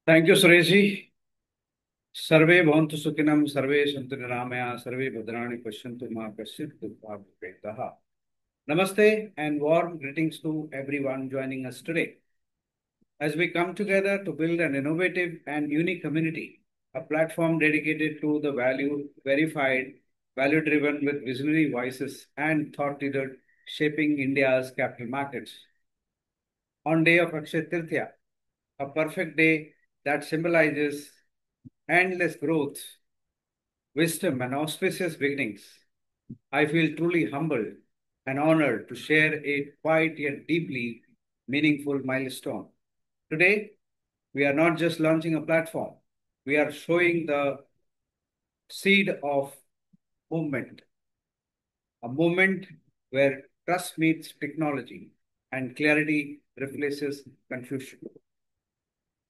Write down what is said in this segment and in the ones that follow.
Thank you Suresh ji. सर्वे भवन्तु सुखिनः सर्वे सन्तु निरामया सर्वे भद्राणि पश्यन्तु मा कश्चित् दुःखात् भवेत्। Namaste and warm greetings to everyone joining us today as we come together to build an innovative and unique community, a platform dedicated to the value verified, value driven with visionary voices and thought leader shaping India's capital markets. On day of Akshay Tirtya, a perfect day that symbolizes endless growth, wisdom, and auspicious beginnings, I feel truly humbled and honored to share a quiet yet deeply meaningful milestone. Today, we are not just launching a platform, we are showing the seed of movement, a movement where trust meets technology and clarity replaces confusion.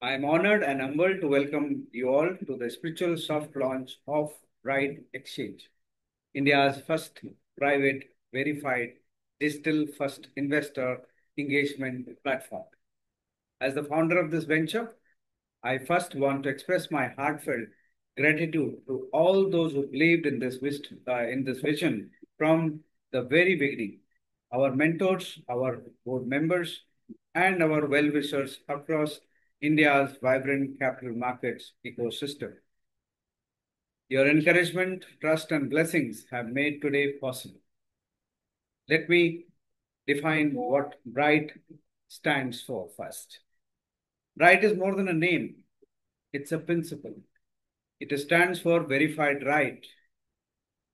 I am honored and humbled to welcome you all to the spiritual soft launch of Bright Exchange, India's first private, verified, digital first investor engagement platform. As the founder of this venture, I first want to express my heartfelt gratitude to all those who believed in in this vision from the very beginning. Our mentors, our board members, and our well-wishers across India's vibrant capital markets ecosystem. Your encouragement, trust, and blessings have made today possible. Let me define what BRIGHT stands for first. BRIGHT is more than a name, it's a principle. It stands for verified right,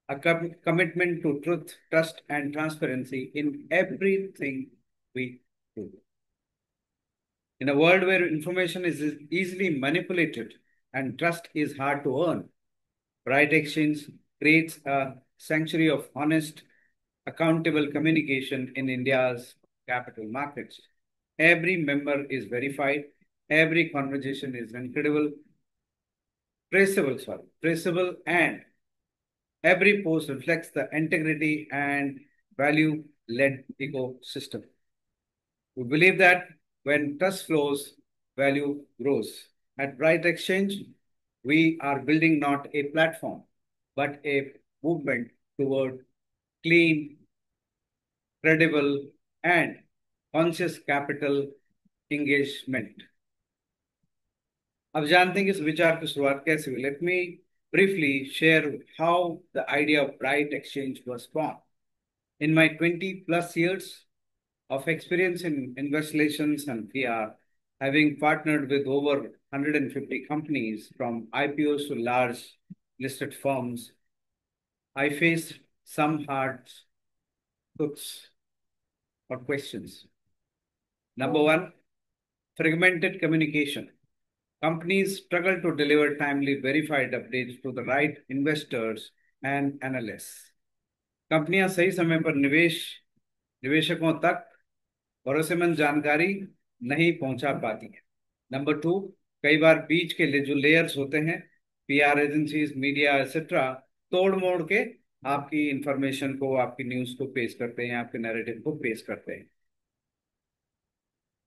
a commitment to truth, trust, and transparency in everything we do. In a world where information is easily manipulated and trust is hard to earn, Bright Exchange creates a sanctuary of honest, accountable communication in India's capital markets. Every member is verified, every conversation is incredible, traceable, and every post reflects the integrity and value led ecosystem. We believe that when trust flows, value grows. At Bright Exchange, we are building not a platform, but a movement toward clean, credible, and conscious capital engagement. अब जानते हैं कि इस विचार की शुरुआत कैसे हुई. Let me briefly share how the idea of Bright Exchange was born. In my 20 plus years of experience in investor relations and PR, having partnered with over 150 companies from IPOs to large listed firms, I faced some hard hooks or questions. Number one, fragmented communication. Companies struggle to deliver timely, verified updates to the right investors and analysts. कंपनियां सही समय पर निवेशकों तक भरोसेमंद जानकारी नहीं पहुंचा पाती है. नंबर टू, कई बार बीच के जो लेयर्स होते हैं, पीआर एजेंसीज, मीडिया एक्सेट्रा, तोड़ मोड़ के आपकी इंफॉर्मेशन को, आपकी न्यूज को पेश करते हैं, आपके नैरेटिव को पेश करते हैं.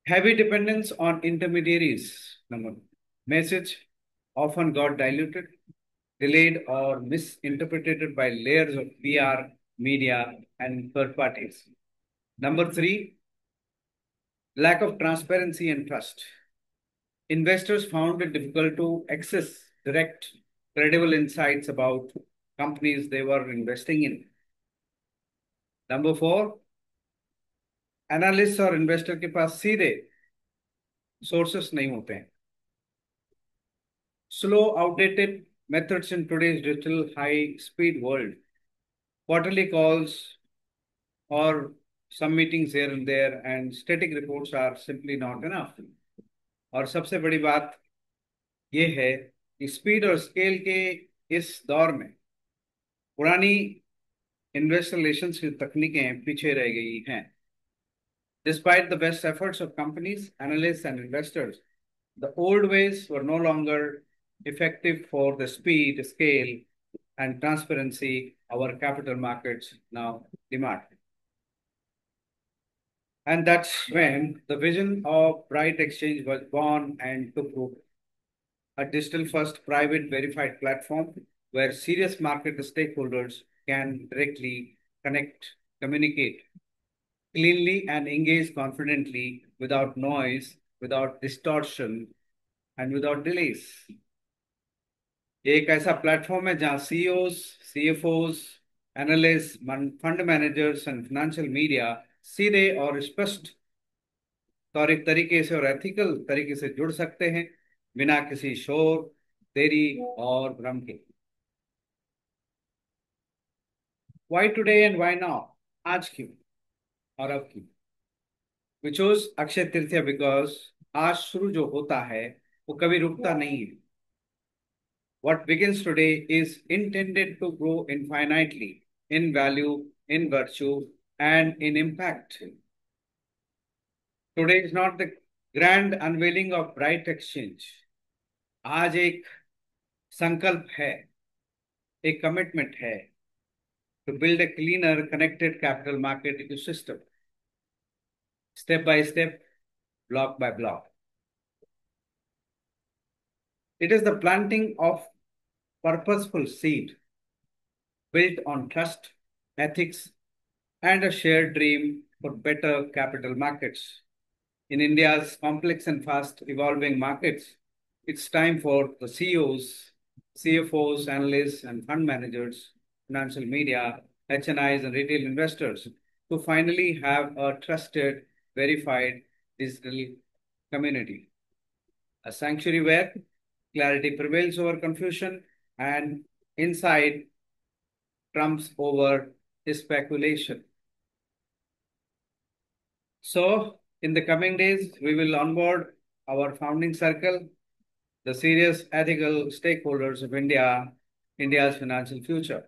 Heavy dependence on intermediaries. Number message often got diluted, delayed, or misinterpreted by layers of PR, media, and third parties. Number three, lack of transparency and trust. Investors found it difficult to access direct, credible insights about companies they were investing in. Number four, analyst और investor के पास सीधे sources नहीं होते हैं. Slow, outdated methods in today's digital high-speed world. Quarterly calls or some meetings here and there and static reports are simply not enough. और सबसे बड़ी बात ये है कि स्पीड और स्केल के इस दौर में पुरानी इन्वेस्टर रिलेशंस की तकनीकें पीछे रह गई हैं. Despite the best efforts of companies, analysts, and investors, the old ways were no longer effective for the speed, scale, and transparency our capital markets now demand. And that's when the vision of Bright Exchange was born and took root. a digital-first private verified platform where serious market stakeholders can directly connect, communicate cleanly, and engage confidently without noise, without distortion, and without delays. ये एक ऐसा platform है जहां CEOs, CFOs, analyst, fund managers and financial media सीधे और स्पष्ट तरीके से और एथिकल तरीके से जुड़ सकते हैं बिना किसी शोर, देरी और भ्रम के। Why today and why now? आज क्यों और अब क्यों? We chose Akshaya Tritiya because आज शुरू जो होता है वो कभी रुकता नहीं है। What begins today is intended to grow infinitely in value, in virtue, and in impact. Today is not the grand unveiling of Bright Exchange. आज एक संकल्प है, एक कमिटमेंट है to build a cleaner, connected capital market ecosystem, step by step, block by block. It is the planting of purposeful seed built on trust, ethics, and a shared dream for better capital markets. In India's complex and fast evolving markets, it's time for the CEOs, CFOs, analysts, and fund managers, financial media, HNIs, and retail investors to finally have a trusted, verified digital community. A sanctuary where clarity prevails over confusion and insight trumps over speculation. So, in the coming days, we will onboard our founding circle, the serious ethical stakeholders of India's financial future.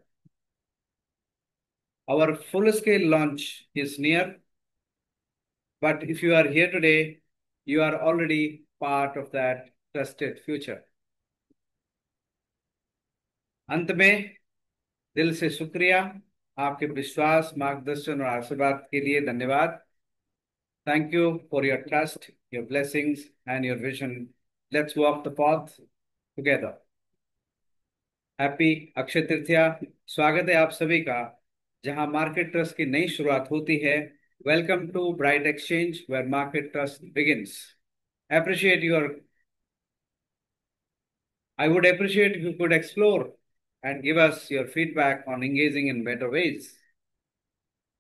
Our full scale launch is near, but if you are here today, you are already part of that trusted future. अंत में दिल से शुक्रिया, आपके विश्वास, मार्गदर्शन और आशीर्वाद के लिए धन्यवाद। Thank you for your trust, your blessings, and your vision. Let's walk the path together. Happy Akshaya Tritiya. स्वागत है आप सभी का जहां मार्केट ट्रस्ट की नई शुरुआत होती है। Welcome to Bright Exchange where market trust begins. Appreciate your I would appreciate if you could explore and give us your feedback on engaging in better ways.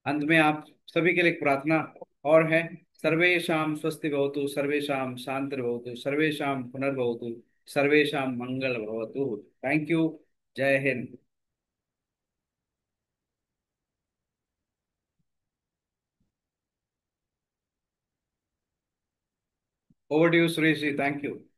अंत में आप सभी के लिए एक प्रार्थना और है। सर्वेषां स्वस्ति भवतु, सर्वेषां शांतिर्भवतु, सर्वेषां पुनर्भवतु, सर्वेषां मंगल भवतु। Thank you. जय Hind. Over to you, Suresh ji. Thank you.